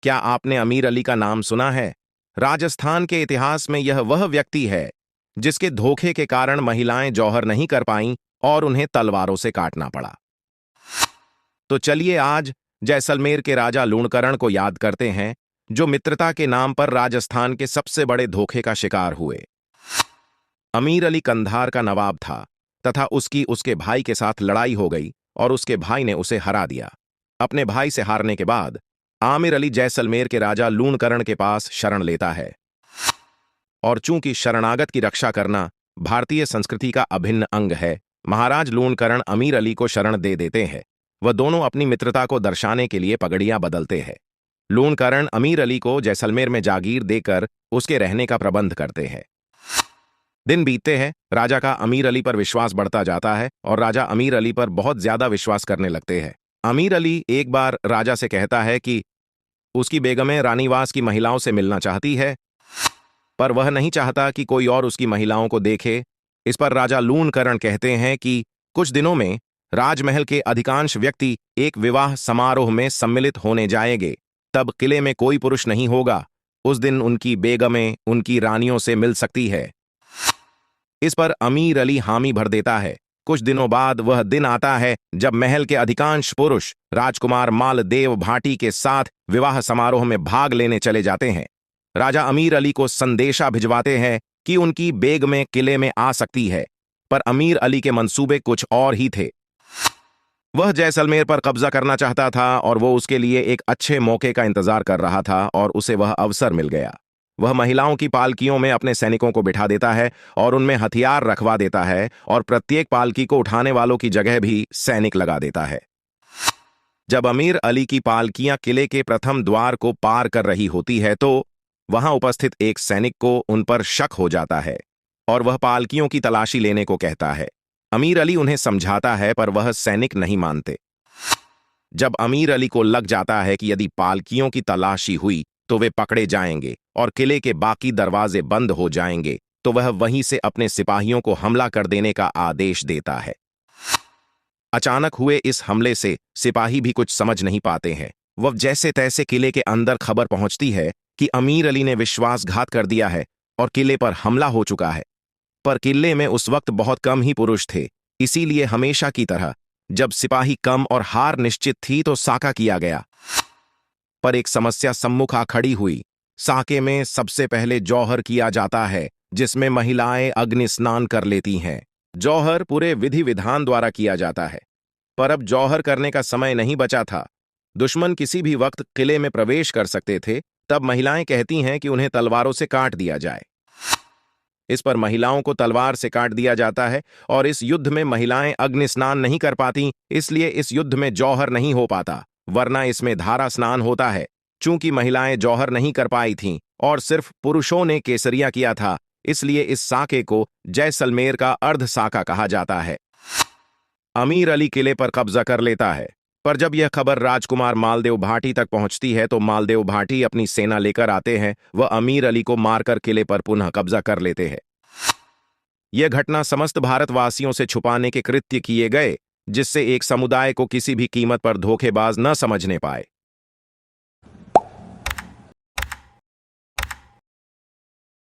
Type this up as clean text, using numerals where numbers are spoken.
क्या आपने अमीर अली का नाम सुना है? राजस्थान के इतिहास में यह वह व्यक्ति है जिसके धोखे के कारण महिलाएं जौहर नहीं कर पाईं और उन्हें तलवारों से काटना पड़ा। तो चलिए आज जैसलमेर के राजा लूणकरण को याद करते हैं, जो मित्रता के नाम पर राजस्थान के सबसे बड़े धोखे का शिकार हुए। अमीर अली कंधार का नवाब था तथा उसकी उसके भाई के साथ लड़ाई हो गई और उसके भाई ने उसे हरा दिया। अपने भाई से हारने के बाद आमिर अली जैसलमेर के राजा लूणकरण के पास शरण लेता है, और चूंकि शरणागत की रक्षा करना भारतीय संस्कृति का अभिन्न अंग है, महाराज लूणकरण अमीर अली को शरण दे देते हैं। वह दोनों अपनी मित्रता को दर्शाने के लिए पगड़ियां बदलते हैं। लूणकरण अमीर अली को जैसलमेर में जागीर देकर उसके रहने का प्रबंध करते हैं। दिन बीतते हैं, राजा का अमीर अली पर विश्वास बढ़ता जाता है और राजा अमीर अली पर बहुत ज्यादा विश्वास करने लगते हैं। अमीर अली एक बार राजा से कहता है कि उसकी बेगमें रानीवास की महिलाओं से मिलना चाहती है, पर वह नहीं चाहता कि कोई और उसकी महिलाओं को देखे। इस पर राजा लूणकरण कहते हैं कि कुछ दिनों में राजमहल के अधिकांश व्यक्ति एक विवाह समारोह में सम्मिलित होने जाएंगे, तब किले में कोई पुरुष नहीं होगा। उस दिन उनकी बेगमें उनकी रानियों से मिल सकती है। इस पर अमीर अली हामी भर देता है। कुछ दिनों बाद वह दिन आता है जब महल के अधिकांश पुरुष राजकुमार मालदेव भाटी के साथ विवाह समारोह में भाग लेने चले जाते हैं। राजा अमीर अली को संदेशा भिजवाते हैं कि उनकी बेगमें किले में आ सकती है, पर अमीर अली के मंसूबे कुछ और ही थे। वह जैसलमेर पर कब्जा करना चाहता था और वो उसके लिए एक अच्छे मौके का इंतजार कर रहा था, और उसे वह अवसर मिल गया। वह महिलाओं की पालकियों में अपने सैनिकों को बिठा देता है और उनमें हथियार रखवा देता है, और प्रत्येक पालकी को उठाने वालों की जगह भी सैनिक लगा देता है। जब अमीर अली की पालकियां किले के प्रथम द्वार को पार कर रही होती है तो वहां उपस्थित एक सैनिक को उन पर शक हो जाता है और वह पालकियों की तलाशी लेने को कहता है। अमीर अली उन्हें समझाता है, पर वह सैनिक नहीं मानते। जब अमीर अली को लग जाता है कि यदि पालकियों की तलाशी हुई तो वे पकड़े जाएंगे और किले के बाकी दरवाजे बंद हो जाएंगे, तो वह वहीं से अपने सिपाहियों को हमला कर देने का आदेश देता है। अचानक हुए इस हमले से सिपाही भी कुछ समझ नहीं पाते हैं। वह जैसे तैसे किले के अंदर खबर पहुंचती है कि अमीर अली ने विश्वासघात कर दिया है और किले पर हमला हो चुका है। पर किले में उस वक्त बहुत कम ही पुरुष थे, इसीलिए हमेशा की तरह जब सिपाही कम और हार निश्चित थी तो साका किया गया। पर एक समस्या सम्मुख आ खड़ी हुई। साके में सबसे पहले जौहर किया जाता है, जिसमें महिलाएं अग्नि स्नान कर लेती हैं। जौहर पूरे विधि विधान द्वारा किया जाता है, पर अब जौहर करने का समय नहीं बचा था। दुश्मन किसी भी वक्त किले में प्रवेश कर सकते थे। तब महिलाएं कहती हैं कि उन्हें तलवारों से काट दिया जाए। इस पर महिलाओं को तलवार से काट दिया जाता है, और इस युद्ध में महिलाएं अग्नि स्नान नहीं कर पाती, इसलिए इस युद्ध में जौहर नहीं हो पाता, वरना इसमें धारा स्नान होता है। चूंकि महिलाएं जौहर नहीं कर पाई थीं और सिर्फ पुरुषों ने केसरिया किया था, इसलिए इस साके को जैसलमेर का अर्ध साका कहा जाता है। अमीर अली किले पर कब्जा कर लेता है, पर जब यह खबर राजकुमार मालदेव भाटी तक पहुंचती है तो मालदेव भाटी अपनी सेना लेकर आते हैं। वह अमीर अली को मारकर किले पर पुनः कब्जा कर लेते हैं। यह घटना समस्त भारतवासियों से छुपाने के कृत्य किए गए, जिससे एक समुदाय को किसी भी कीमत पर धोखेबाज न समझने पाए।